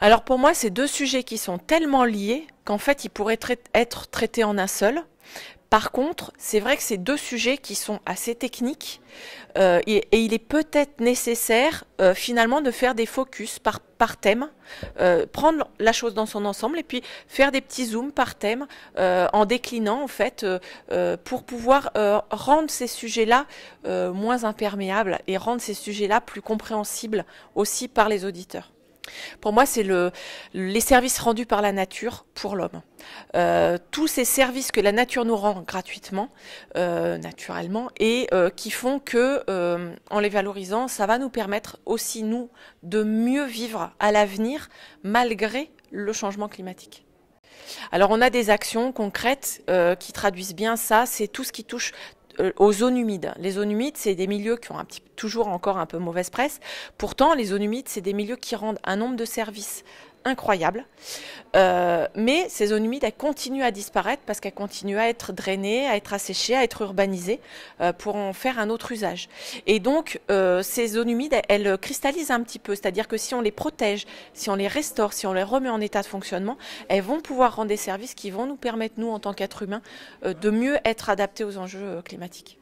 Alors pour moi, c'est deux sujets qui sont tellement liés qu'en fait, ils pourraient être traités en un seul. Par contre, c'est vrai que c'est deux sujets qui sont assez techniques et il est peut-être nécessaire finalement de faire des focus par thème, prendre la chose dans son ensemble et puis faire des petits zooms par thème en déclinant en fait pour pouvoir rendre ces sujets-là moins imperméables et rendre ces sujets-là plus compréhensibles aussi par les auditeurs. Pour moi, c'est les services rendus par la nature pour l'homme. Tous ces services que la nature nous rend gratuitement, naturellement, et qui font que, en les valorisant, ça va nous permettre aussi, nous, de mieux vivre à l'avenir, malgré le changement climatique. Alors, on a des actions concrètes qui traduisent bien ça, c'est tout ce qui touche aux zones humides. Les zones humides, c'est des milieux qui ont toujours encore un peu mauvaise presse. Pourtant, les zones humides, c'est des milieux qui rendent un nombre de services incroyable. Mais ces zones humides, elles continuent à disparaître parce qu'elles continuent à être drainées, à être asséchées, à être urbanisées pour en faire un autre usage. Et donc, ces zones humides, elles cristallisent un petit peu. C'est-à-dire que si on les protège, si on les restaure, si on les remet en état de fonctionnement, elles vont pouvoir rendre des services qui vont nous permettre, nous, en tant qu'êtres humains, de mieux être adaptés aux enjeux climatiques.